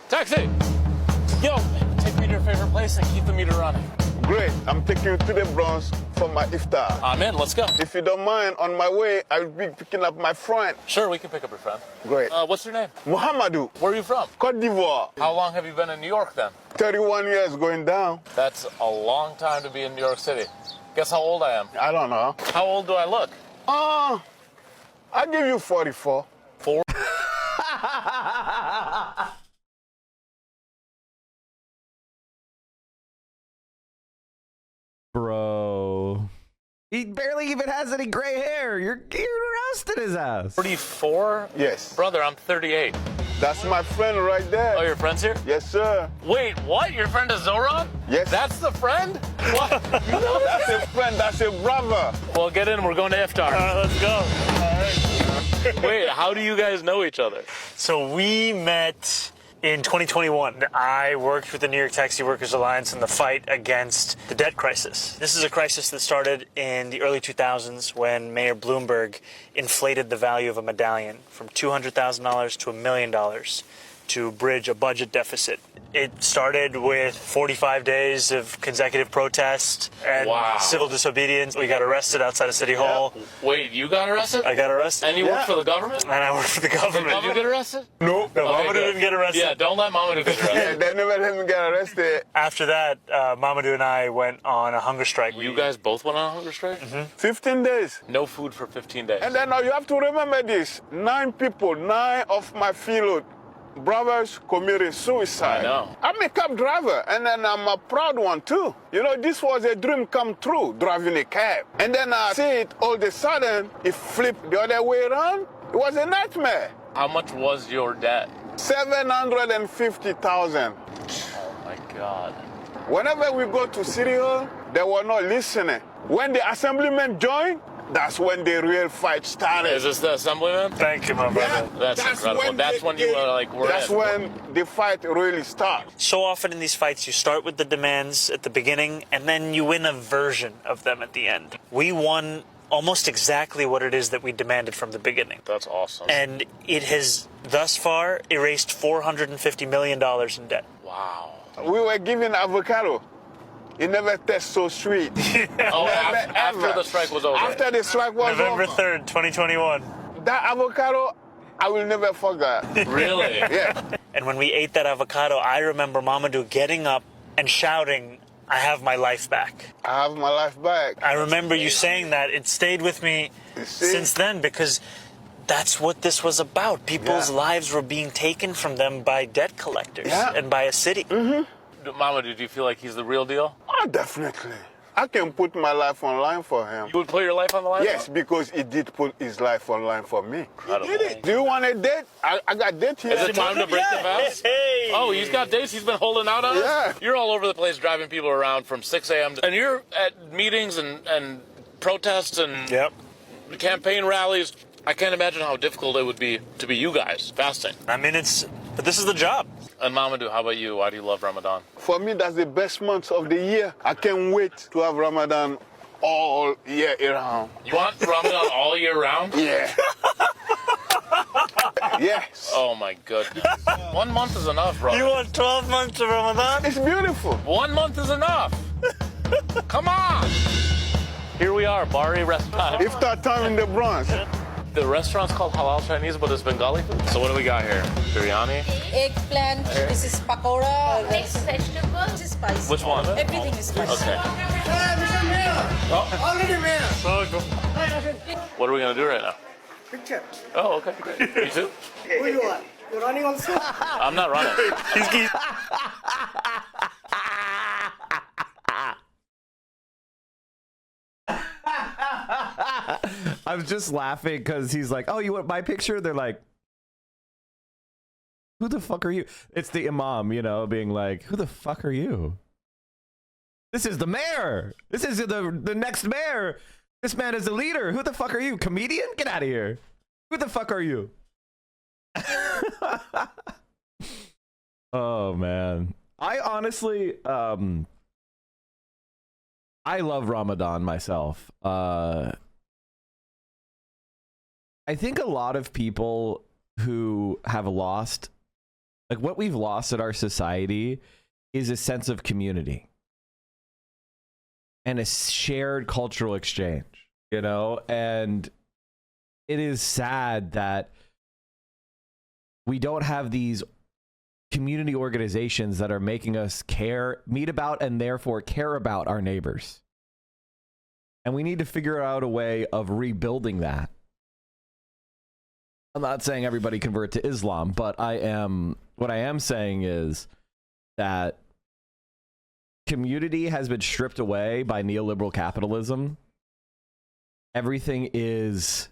Taxi! Yo, take me to your favorite place and keep the meter running. Great. I'm taking you to the Bronx for my iftar. I'm in. Let's go. If you don't mind, on my way, I'll be picking up my friend. Sure, we can pick up your friend. Great. What's your name? Muhammadu. Where are you from? Côte d'Ivoire. How long have you been in New York then? 31 years going down. That's a long time to be in New York City. Guess how old I am? I don't know. How old do I look? I'll give you 44. 4? Bro. He barely even has any gray hair. You're roasting his ass. 44? Yes. Brother, I'm 38. That's my friend right there. Oh, your friend's here? Yes, sir. Wait, what? Your friend is Zohran? Yes. That's the friend? What? You know That's a friend. That's a brother. Well, get in. We're going to iftar. Let's go. Wait, how do you guys know each other? So we met in 2021. I worked with the New York Taxi Workers Alliance in the fight against the debt crisis. This is a crisis that started in the early 2000s when Mayor Bloomberg inflated the value of a medallion from $200,000 to $1 million to bridge a budget deficit. It started with 45 days of consecutive protest and civil disobedience. We got arrested outside of City Hall. Wait, you got arrested? I got arrested. And you work for the government? And I work for the government. Did you get arrested? No. No, Mamadou didn't get arrested. Yeah, don't let Mamadou get Yeah, arrested. they never let me get arrested. After that, Mamadou and I went on a hunger strike. You guys both went on a hunger strike? 15 days. No food for 15 days. And then now you have to remember this. 9 people, 9 of my fellow brothers committed suicide. I know. I'm a cab driver, and then I'm a proud one too. You know, this was a dream come true, driving a cab. And then I see it all of a sudden, it flipped the other way around. It was a nightmare. How much was your debt? 750,000. Oh my God. Whenever we go to City Hall, they were not listening. When the assemblymen joined, that's when the real fight started. Is this the assemblyman? Thank you, my brother. That's incredible. That's when you were like, we're That's in. when the fight really started. So often in these fights, you start with the demands at the beginning, and then you win a version of them at the end. We won almost exactly what it is that we demanded from the beginning. That's awesome. And it has, thus far, erased $450 million in debt. Wow. We were given avocado. It never tastes so sweet. Oh, after the strike was over. After the strike was November over. 3rd, 2021. That avocado, I will never forget. Really? Yeah. And when we ate that avocado, I remember Mamadou getting up and shouting, "I have my life back." I have my life back. I remember you saying that. It stayed with me since then because that's what this was about. People's lives were being taken from them by debt collectors and by a city. Mamadou, do you feel like he's the real deal? Oh, definitely. I can put my life online for him. You would put your life on the line? Yes, because he did put his life online for me. Incredible. He did it. Do you want a date? I got date here. Is it time to break the fast? Hey. Oh, he's got dates. He's been holding out on us? Yeah. You're all over the place driving people around from 6 a.m. And you're at meetings and protests and campaign rallies. I can't imagine how difficult it would be to be you guys fasting. I mean, but this is the job. And Mamadou, how about you? Why do you love Ramadan? For me, that's the best month of the year. I can't wait to have Ramadan all year around. You want Ramadan all year round? Yeah. Yes. Oh my goodness. 1 month is enough, bro. You want 12 months of Ramadan? It's beautiful. 1 month is enough. Come on. Here we are, Bari restaurant. Iftar time in the Bronx. The restaurant's called Halal Chinese, but it's Bengali food. So what do we got here? Biryani? Eggplant, this is pakora, mixed vegetable, this is spicy. Which one? Everything is spicy. Okay. What are we gonna do right now? Picture. Oh, okay. Great. You too? Who you are? You're running also? I'm not running. I was just laughing because he's like, "Oh, you want my picture?" They're like, "Who the fuck are you?" It's the imam, you know, being like, "Who the fuck are you?" This is the mayor. This is the next mayor. This man is the leader. Who the fuck are you? Comedian? Get out of here. Who the fuck are you? Oh man. I honestly I love Ramadan myself. I think a lot of people who have lost Like, what we've lost in our society is a sense of community and a shared cultural exchange, you know? And it is sad that we don't have these community organizations that are making us meet about, and therefore care about our neighbors. And we need to figure out a way of rebuilding that. I'm not saying everybody convert to Islam, but what I am saying is that community has been stripped away by neoliberal capitalism. Everything is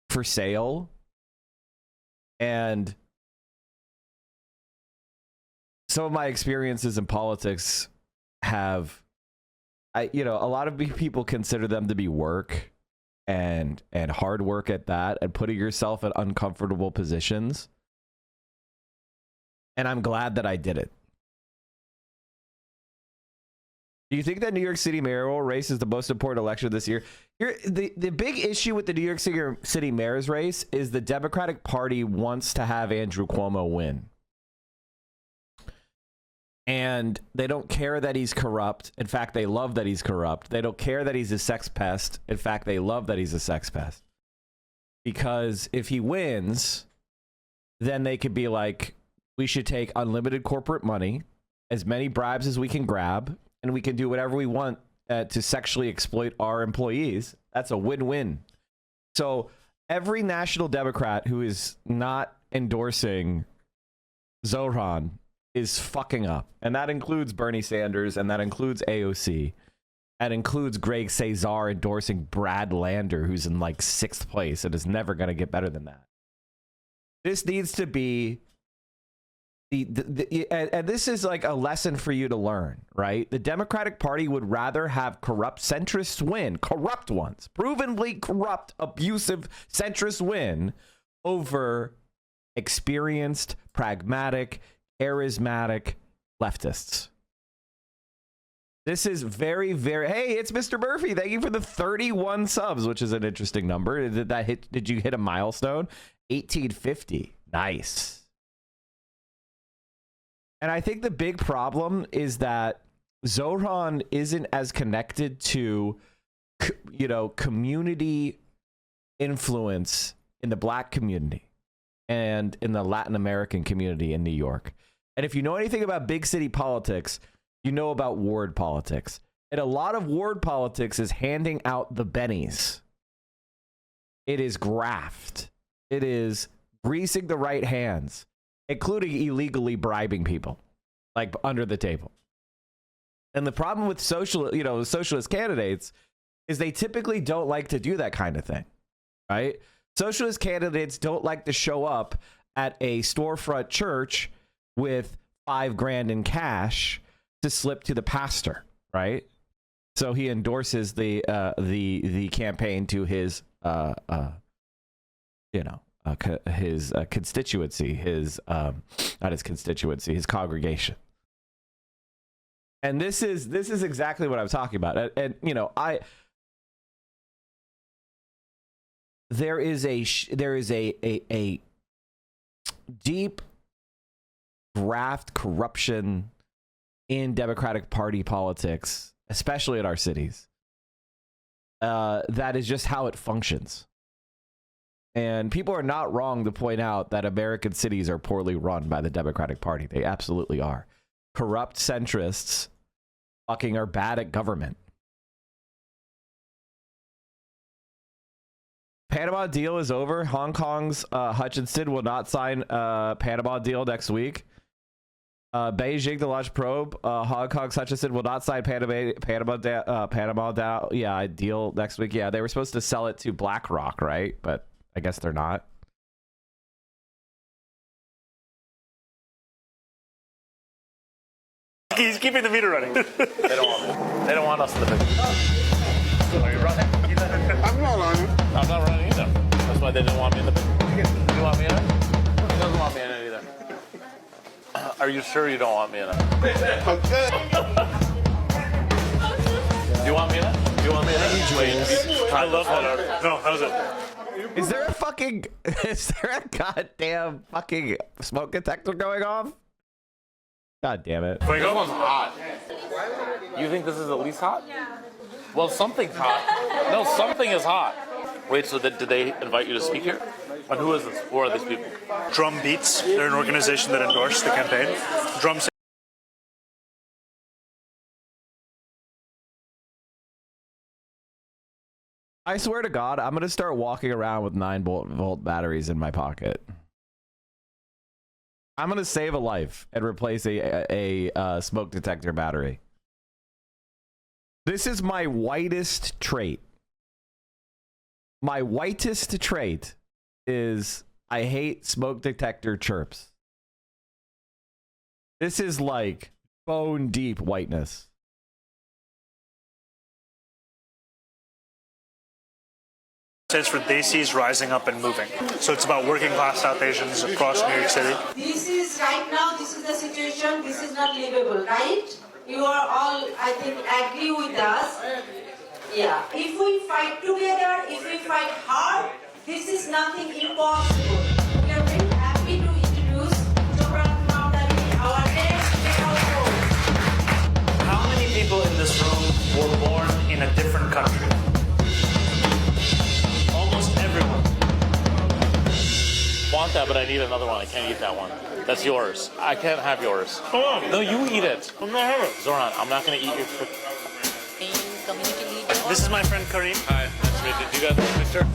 for sale. And some of my experiences in politics have, a lot of people consider them to be work and hard work at that, and putting yourself in uncomfortable positions. And I'm glad that I did it. Do you think that New York City mayoral race is the most important election this year? The big issue with the New York City mayor's race is the Democratic Party wants to have Andrew Cuomo win. And they don't care that he's corrupt. In fact, they love that he's corrupt. They don't care that he's a sex pest. In fact, they love that he's a sex pest. Because if he wins, then they could be like, we should take unlimited corporate money, as many bribes as we can grab, and we can do whatever we want to sexually exploit our employees. That's a win-win. So every national Democrat who is not endorsing Zohran is fucking up. And that includes Bernie Sanders, and that includes AOC. That includes Greg Cesar endorsing Brad Lander, who's in like 6th place and is never going to get better than that. This needs to be and this is like a lesson for you to learn, right? The Democratic Party would rather have corrupt centrists win, corrupt ones, provenly corrupt, abusive centrists win, over experienced, pragmatic, charismatic leftists. This is very, very... Hey, it's Mr. Murphy. Thank you for the 31 subs, which is an interesting number. Did you hit a milestone? 1850. Nice. And I think the big problem is that Zohran isn't as connected to, community influence in the black community and in the Latin American community in New York. And if you know anything about big city politics, you know about ward politics. And a lot of ward politics is handing out the bennies. It is graft. It is greasing the right hands, including illegally bribing people, like under the table. And the problem with socialist candidates is they typically don't like to do that kind of thing, right? Socialist candidates don't like to show up at a storefront church with $5,000 in cash to slip to the pastor, right? So he endorses the campaign to his his constituency, not his constituency, his congregation. And this is exactly what I'm talking about. And there is a deep graft corruption in Democratic Party politics, especially in our cities. That is just how it functions. And people are not wrong to point out that American cities are poorly run by the Democratic Party. They absolutely are. Corrupt centrists fucking are bad at government. Panama deal is over. Hong Kong's Hutchinson will not sign Panama deal next week. Beijing to launch probe. Hong Kong's Hutchinson will not sign Panama deal next week. Yeah, they were supposed to sell it to BlackRock, right? But I guess they're not. He's keeping the meter running. They don't want us in the picture. Are you running? I'm not running. I'm not running either. That's why they didn't want me in the picture. You want me in it? He doesn't want me in it either. Are you sure you don't want me in it? Okay. Do you want me in it? Do you want me in it? I love that. No, that was it. Is there a goddamn fucking smoke detector going off? God damn it. This one's hot. You think this is at least hot? Yeah. Well, something's hot. No, something is hot. Wait, so did they invite you to speak here? And who is this? Who are these people? Drum Beats, they're an organization that endorsed the campaign. Drum. I swear to God, I'm going to start walking around with 9-volt batteries in my pocket. I'm going to save a life and replace a smoke detector battery. This is my whitest trait. My whitest trait is I hate smoke detector chirps. This is like bone deep whiteness. Stands for Desis Rising Up and Moving. So it's about working class South Asians across New York City. This is right now, this is the situation, this is not livable, right? You are all, I think, agree with us. Yeah. If we fight together, if we fight hard, this is nothing impossible. We are very happy to introduce Zohran Mamdani, our next mayor. How many people in this room were born in a different country? Almost everyone. Want that, but I need another one. I can't eat that one. That's yours. I can't have yours. Come on. No, you eat it. I'm not having it. Zohran, I'm not going to eat your... This is my friend Kareem. Hi, nice to meet you. Do you guys have a picture?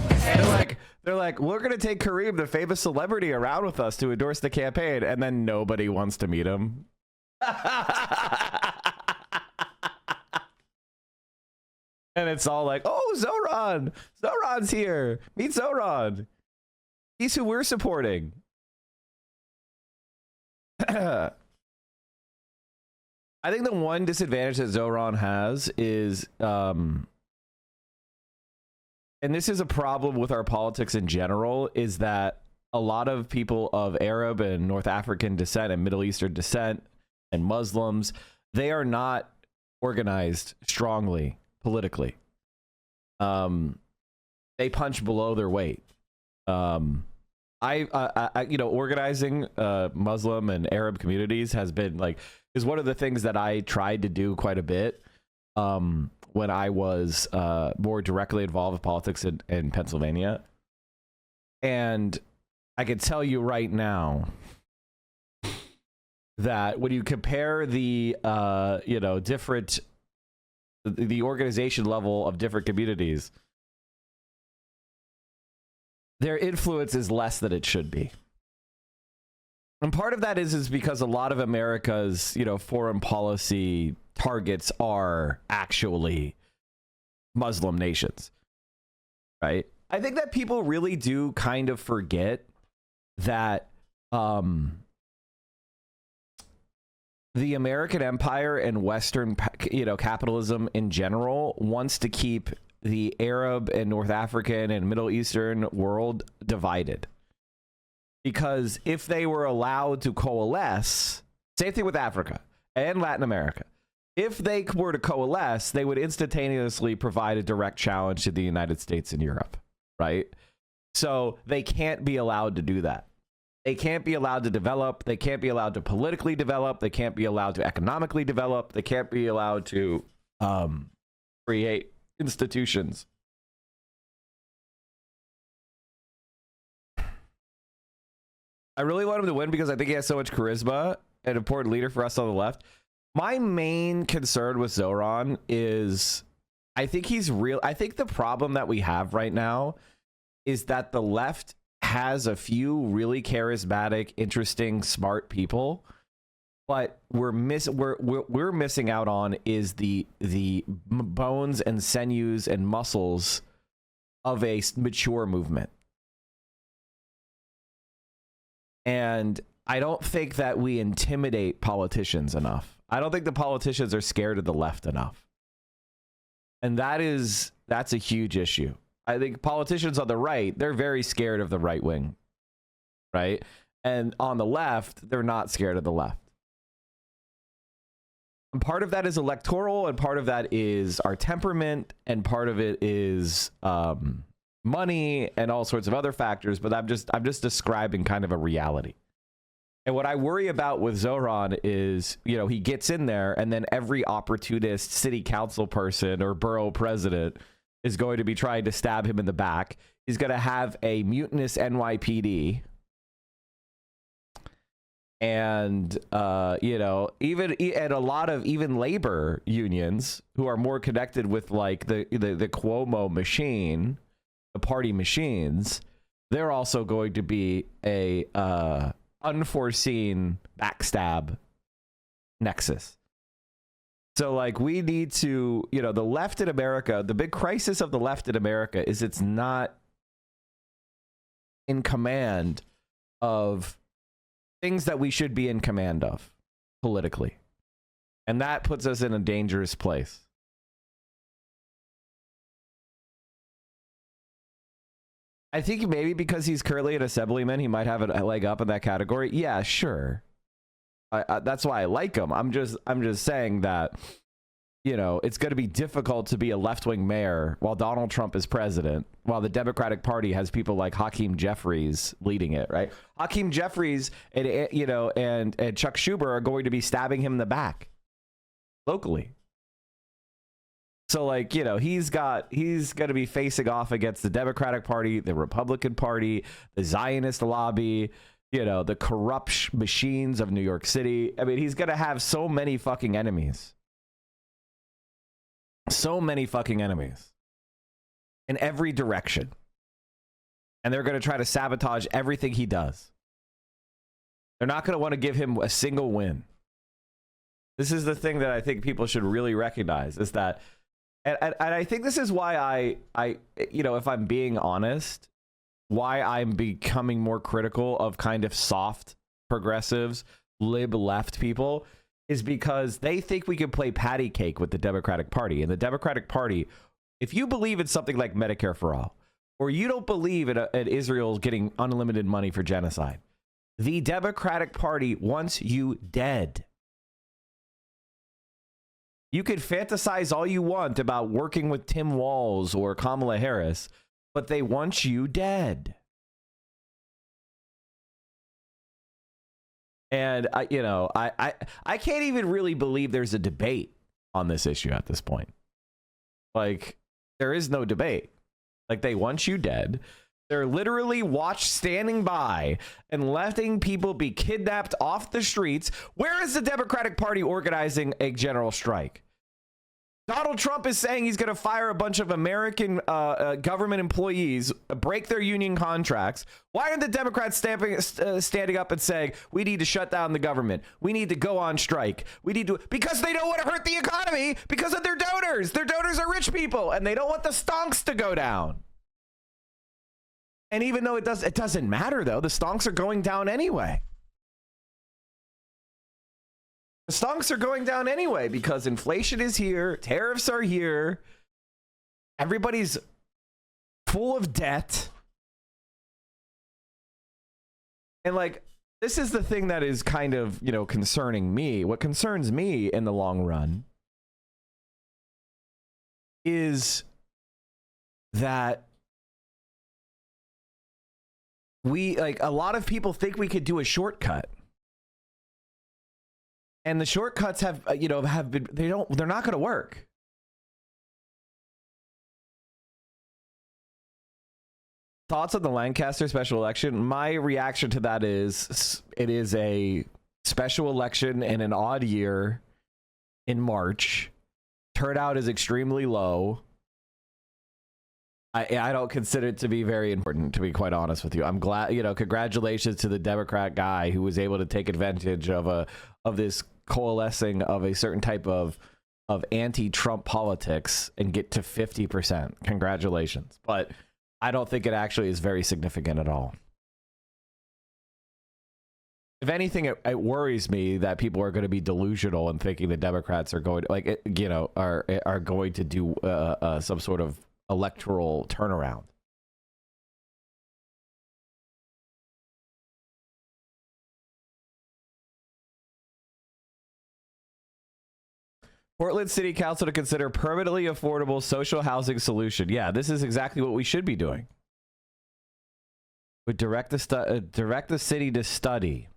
They're like, we're going to take Kareem, the famous celebrity, around with us to endorse the campaign, and then nobody wants to meet him. And it's all like, oh, Zohran! Zohran's here! Meet Zohran! He's who we're supporting. I think the one disadvantage that Zohran has is, and this is a problem with our politics in general, is that a lot of people of Arab and North African descent and Middle Eastern descent and Muslims, they are not organized strongly politically. They punch below their weight. Organizing Muslim and Arab communities has been is one of the things that I tried to do quite a bit when I was more directly involved with politics in Pennsylvania. And I can tell you right now that when you compare the the organization level of different communities, their influence is less than it should be. And part of that is because a lot of America's, foreign policy targets are actually Muslim nations, right? I think that people really do kind of forget that the American empire and Western, capitalism in general wants to keep the Arab and North African and Middle Eastern world divided. Because if they were allowed to coalesce, same thing with Africa and Latin America, if they were to coalesce, they would instantaneously provide a direct challenge to the United States and Europe, right? So they can't be allowed to do that. They can't be allowed to develop. They can't be allowed to politically develop. They can't be allowed to economically develop. They can't be allowed to create institutions. I really want him to win because I think he has so much charisma, an important leader for us on the left. My main concern with Zohran is I think he's real. I think the problem that we have right now is that the left has a few really charismatic, interesting, smart people, but we're missing out on is the bones and sinews and muscles of a mature movement. And I don't think that we intimidate politicians enough. I don't think the politicians are scared of the left enough. And that's a huge issue. I think politicians on the right, they're very scared of the right wing, right? And on the left, they're not scared of the left. And part of that is electoral, and part of that is our temperament, and part of it is money and all sorts of other factors, but I'm just describing kind of a reality. And what I worry about with Zohran is, you know, he gets in there and then every opportunist city council person or borough president is going to be trying to stab him in the back. He's going to have a mutinous NYPD. And, you know, and a lot of even labor unions who are more connected with like the Cuomo machine, the party machines, they're also going to be a unforeseen backstab nexus. So like we need to, you know, the left in America, the big crisis of the left in America is it's not in command of things that we should be in command of politically. And that puts us in a dangerous place. I think maybe because he's currently an assemblyman, he might have a leg up in that category. Yeah, sure. That's why I like him. I'm just saying that, you know, it's going to be difficult to be a left-wing mayor while Donald Trump is president, while the Democratic Party has people like Hakeem Jeffries leading it, right? Hakeem Jeffries and, you know, and Chuck Schumer are going to be stabbing him in the back locally. So like, you know, he's going to be facing off against the Democratic Party, the Republican Party, the Zionist lobby, you know, the corrupt machines of New York City. I mean, he's going to have so many fucking enemies. So many fucking enemies in every direction. And they're going to try to sabotage everything he does. They're not going to want to give him a single win. This is the thing that I think people should really recognize is that, and I think this is why I, you know, if I'm being honest, why I'm becoming more critical of kind of soft progressives, lib left people, is because they think we can play patty cake with the Democratic Party. And the Democratic Party, if you believe in something like Medicare for All, or you don't believe in Israel getting unlimited money for genocide, the Democratic Party wants you dead. You could fantasize all you want about working with Tim Walz or Kamala Harris, but they want you dead. And you know, I can't even really believe there's a debate on this issue at this point. Like, there is no debate. Like, they want you dead. They're literally standing by and letting people be kidnapped off the streets. Where is the Democratic Party organizing a general strike? Donald Trump is saying he's going to fire a bunch of American government employees, break their union contracts. Why aren't the Democrats standing up and saying, we need to shut down the government? We need to go on strike. We need to, because they don't want to hurt the economy because of their donors. Their donors are rich people and they don't want the stonks to go down. And even though it doesn't matter though, the stonks are going down anyway. The stonks are going down anyway because inflation is here, tariffs are here, everybody's full of debt. And like, this is the thing that is kind of, you know, concerning me. What concerns me in the long run is that a lot of people think we could do a shortcut. And the shortcuts they're not going to work. Thoughts on the Lancaster special election? My reaction to that is it is a special election in an odd year in March. Turnout is extremely low. I don't consider it to be very important, to be quite honest with you. I'm glad, you know, congratulations to the Democrat guy who was able to take advantage of this coalescing of a certain type of anti-Trump politics and get to 50%. Congratulations. But I don't think it actually is very significant at all. If anything, it worries me that people are going to be delusional and thinking the Democrats are going to, are going to do some sort of electoral turnaround. Portland City Council to consider permanently affordable social housing solution. Yeah, this is exactly what we should be doing. Would direct the city to study.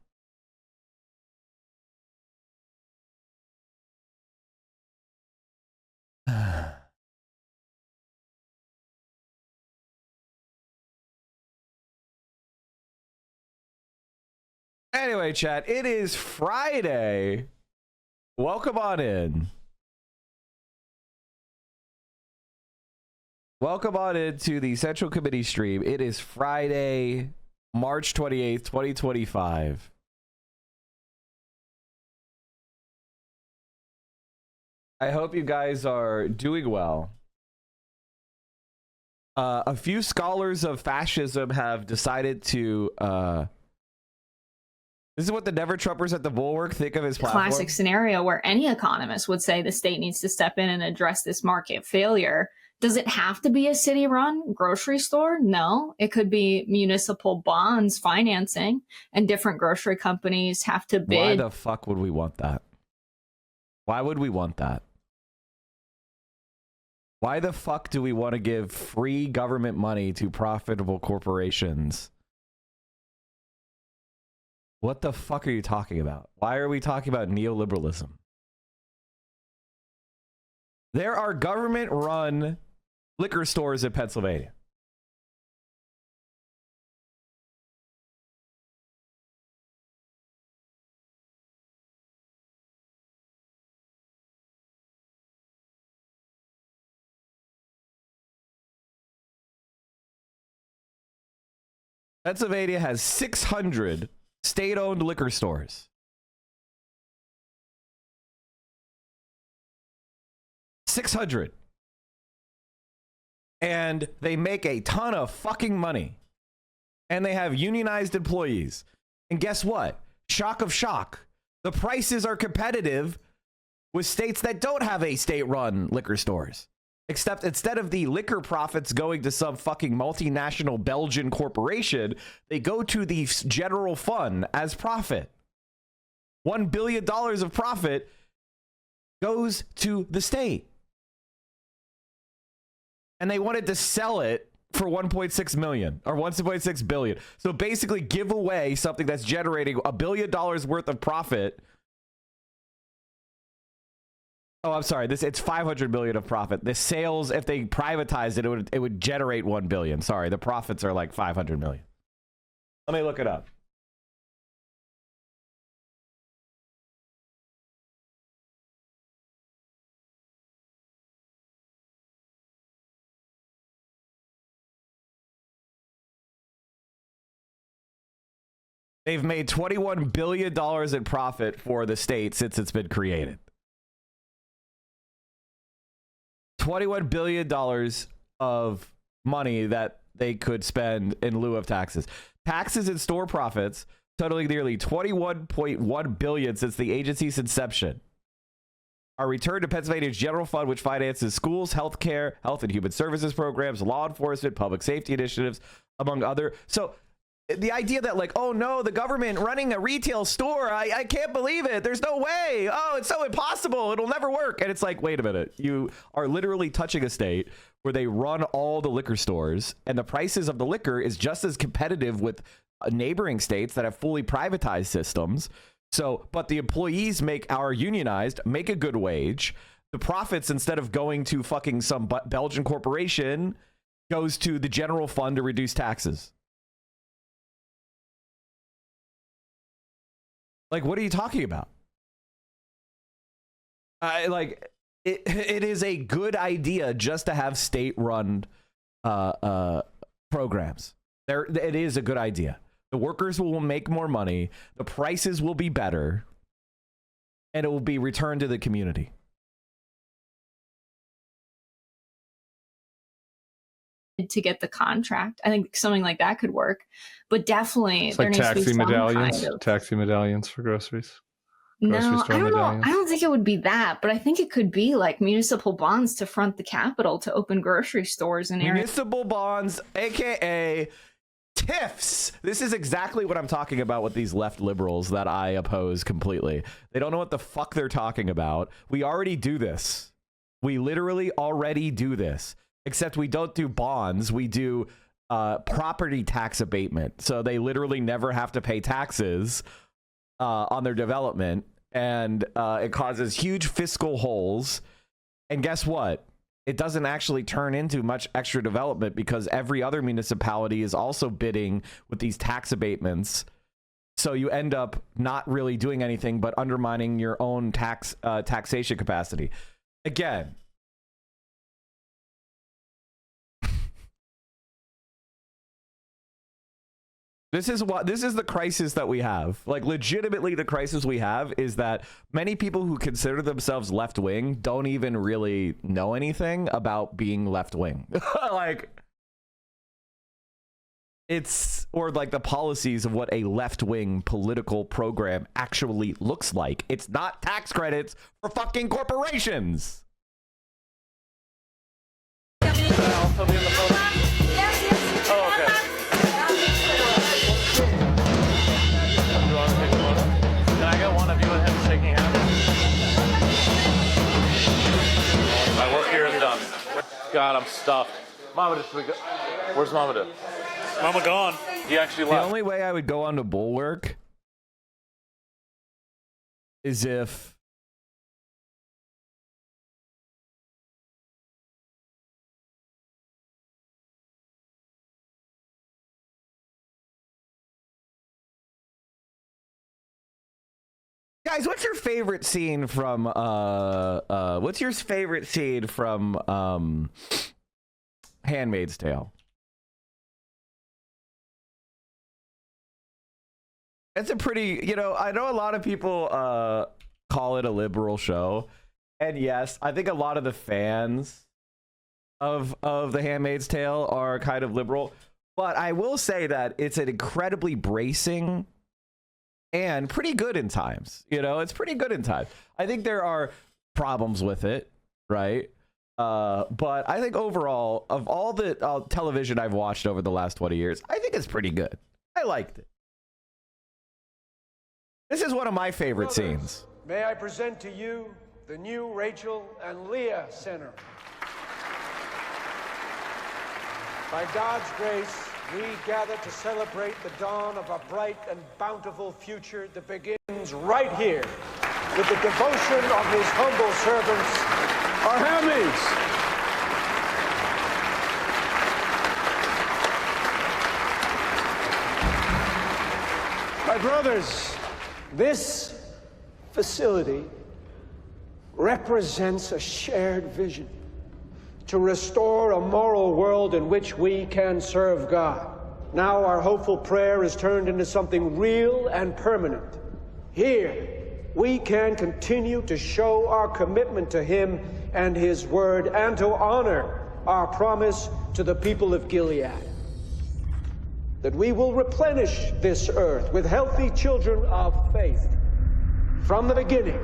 Anyway, chat, it is Friday. Welcome on in. Welcome on into the Central Committee stream. It is Friday, March 28th, 2025. I hope you guys are doing well. A few scholars of fascism have decided to... This is what the Never Trumpers at the Bulwark think of his platform. Classic scenario where any economist would say the state needs to step in and address this market failure. Does it have to be a city-run grocery store? No. It could be municipal bonds financing, and different grocery companies have to bid. Why the fuck would we want that? Why would we want that? Why the fuck do we want to give free government money to profitable corporations? What the fuck are you talking about? Why are we talking about neoliberalism? There are government-run liquor stores in Pennsylvania. Pennsylvania has 600 state-owned liquor stores. 600. And they make a ton of fucking money. And they have unionized employees. And guess what? Shock of shock. The prices are competitive with states that don't have a state-run liquor stores. Except instead of the liquor profits going to some fucking multinational Belgian corporation, they go to the general fund as profit. $1 billion of profit goes to the state. And they wanted to sell it for 1.6 million or 1.6 billion. So basically give away something that's generating $1 billion worth of profit. Oh, I'm sorry. It's 500 million of profit. The sales, if they privatized it, it would generate 1 billion. Sorry, the profits are like 500 million. Let me look it up. They've made $21 billion in profit for the state since it's been created. $21 billion of money that they could spend in lieu of taxes. Taxes and store profits totaling nearly $21.1 billion since the agency's inception are returned to Pennsylvania's general fund, which finances schools, healthcare, health and human services programs, law enforcement, public safety initiatives, among other. So the idea that like, oh no, the government running a retail store, I can't believe it. There's no way. Oh, it's so impossible. It'll never work. And it's like, wait a minute. You are literally touching a state where they run all the liquor stores and the prices of the liquor is just as competitive with neighboring states that have fully privatized systems. So, but the employees are unionized, make a good wage. The profits, instead of going to fucking some Belgian corporation, goes to the general fund to reduce taxes. Like, what are you talking about? It is a good idea just to have state-run programs. It is a good idea. The workers will make more money. The prices will be better. And it will be returned to the community. To get the contract, I think something like that could work, but definitely It's there like needs to be taxi some medallions, kind of... taxi medallions for groceries. No, Grocery store I don't know. medallions. I don't think it would be that, but I think it could be like municipal bonds to front the capital to open grocery stores in areas. Municipal bonds, aka TIFs. This is exactly what I'm talking about with these left liberals that I oppose completely. They don't know what the fuck they're talking about. We already do this. We literally already do this. Except we don't do bonds. We do property tax abatement. So they literally never have to pay taxes on their development. And it causes huge fiscal holes. And guess what? It doesn't actually turn into much extra development because every other municipality is also bidding with these tax abatements. So you end up not really doing anything but undermining your own taxation capacity. Again, this is the crisis that we have. Like, legitimately, the crisis we have is that many people who consider themselves left-wing don't even really know anything about being left-wing. Like, or like the policies of what a left-wing political program actually looks like. It's not tax credits for fucking corporations. Also be in the photo? Oh, okay. You want to take a photo? Can I get one of you and him shaking hands? My work here is done. God, I'm stuffed. Mama, where's Mama? Mama gone. He actually The left. only way I would go on to Bulwark is if guys, what's your favorite scene from Handmaid's Tale? It's a pretty, I know a lot of people call it a liberal show. And yes, I think a lot of the fans of The Handmaid's Tale are kind of liberal. But I will say that it's an incredibly bracing and pretty good in times. It's pretty good in times. I think there are problems with it, right? But I think overall, of all the television I've watched over the last 20 years, I think it's pretty good. I liked it. This is one of my favorite scenes. May I present to you the new Rachel and Leah Center. By God's grace, we gather to celebrate the dawn of a bright and bountiful future that begins right here with the devotion of his humble servants, our handmaids. My brothers, this facility represents a shared vision to restore a moral world in which we can serve God. Now our hopeful prayer is turned into something real and permanent. Here, we can continue to show our commitment to Him and His Word and to honor our promise to the people of Gilead, that we will replenish this earth with healthy children of faith. From the beginning,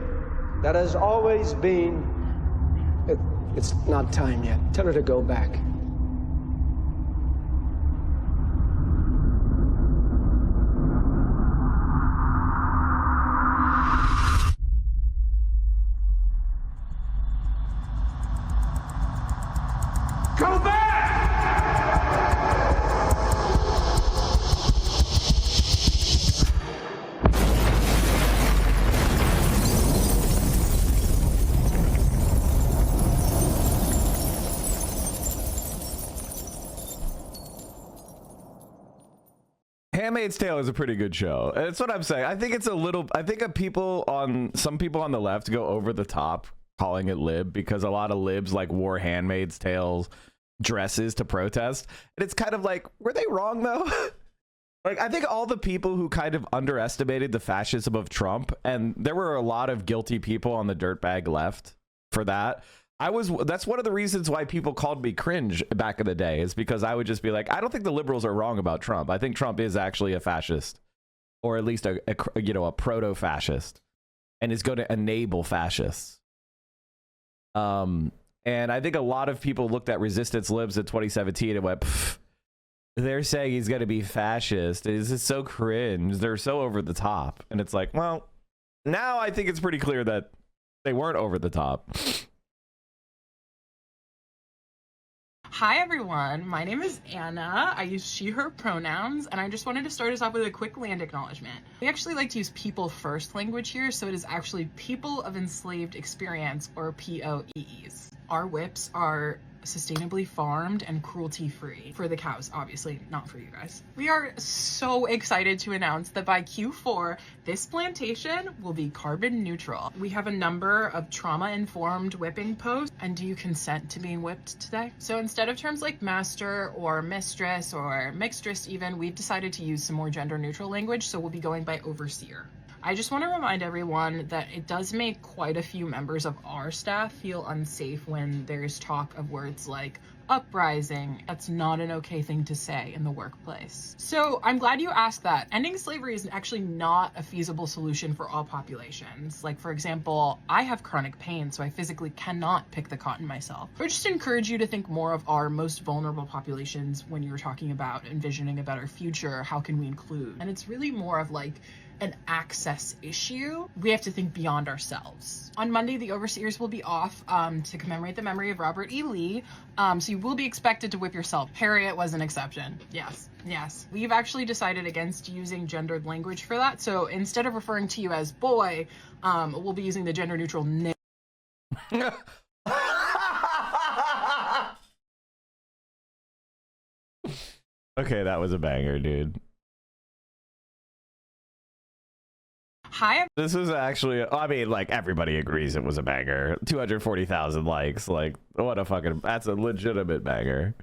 that has always been. It's not time yet. Tell her to go back. Go back! Handmaid's Tale is a pretty good show. That's what I'm saying. I think it's some people on the left go over the top calling it lib because a lot of libs like wore Handmaid's Tale dresses to protest. And it's kind of like, were they wrong though? Like, I think all the people who kind of underestimated the fascism of Trump, and there were a lot of guilty people on the dirtbag left for that. That's one of the reasons why people called me cringe back in the day, is because I would just be like, I don't think the liberals are wrong about Trump. I think Trump is actually a fascist, or at least a proto-fascist, and is going to enable fascists. And I think a lot of people looked at resistance libs in 2017 and went, they're saying he's going to be fascist. This is so cringe. They're so over the top. And it's like, well, now I think it's pretty clear that they weren't over the top. Hi everyone, my name is Anna. I use she, her pronouns, and I just wanted to start us off with a quick land acknowledgement. We actually like to use people first language here, so it is actually People of Enslaved Experience, or POEEs. Our whips are sustainably farmed and cruelty-free for the cows, obviously, not for you guys. We are so excited to announce that by Q4, this plantation will be carbon neutral. We have a number of trauma-informed whipping posts, and do you consent to being whipped today? So instead of terms like master or mistress or mixtress even, we've decided to use some more gender-neutral language, so we'll be going by overseer. I just want to remind everyone that it does make quite a few members of our staff feel unsafe when there's talk of words like uprising. That's not an okay thing to say in the workplace. So I'm glad you asked that. Ending slavery is actually not a feasible solution for all populations. Like, for example, I have chronic pain, so I physically cannot pick the cotton myself. But I just encourage you to think more of our most vulnerable populations when you're talking about envisioning a better future. How can we include? And it's really more of like an access issue. We have to think beyond ourselves. On Monday, the overseers will be off to commemorate the memory of Robert E. Lee. So you will be expected to whip yourself. Harriet was an exception. Yes. We've actually decided against using gendered language for that. So instead of referring to you as boy, we'll be using the gender neutral nigger. Okay, that was a banger, dude. Hi. This is actually, I mean, like, everybody agrees it was a banger. 240,000 likes. Like, what a fucking, that's a legitimate banger.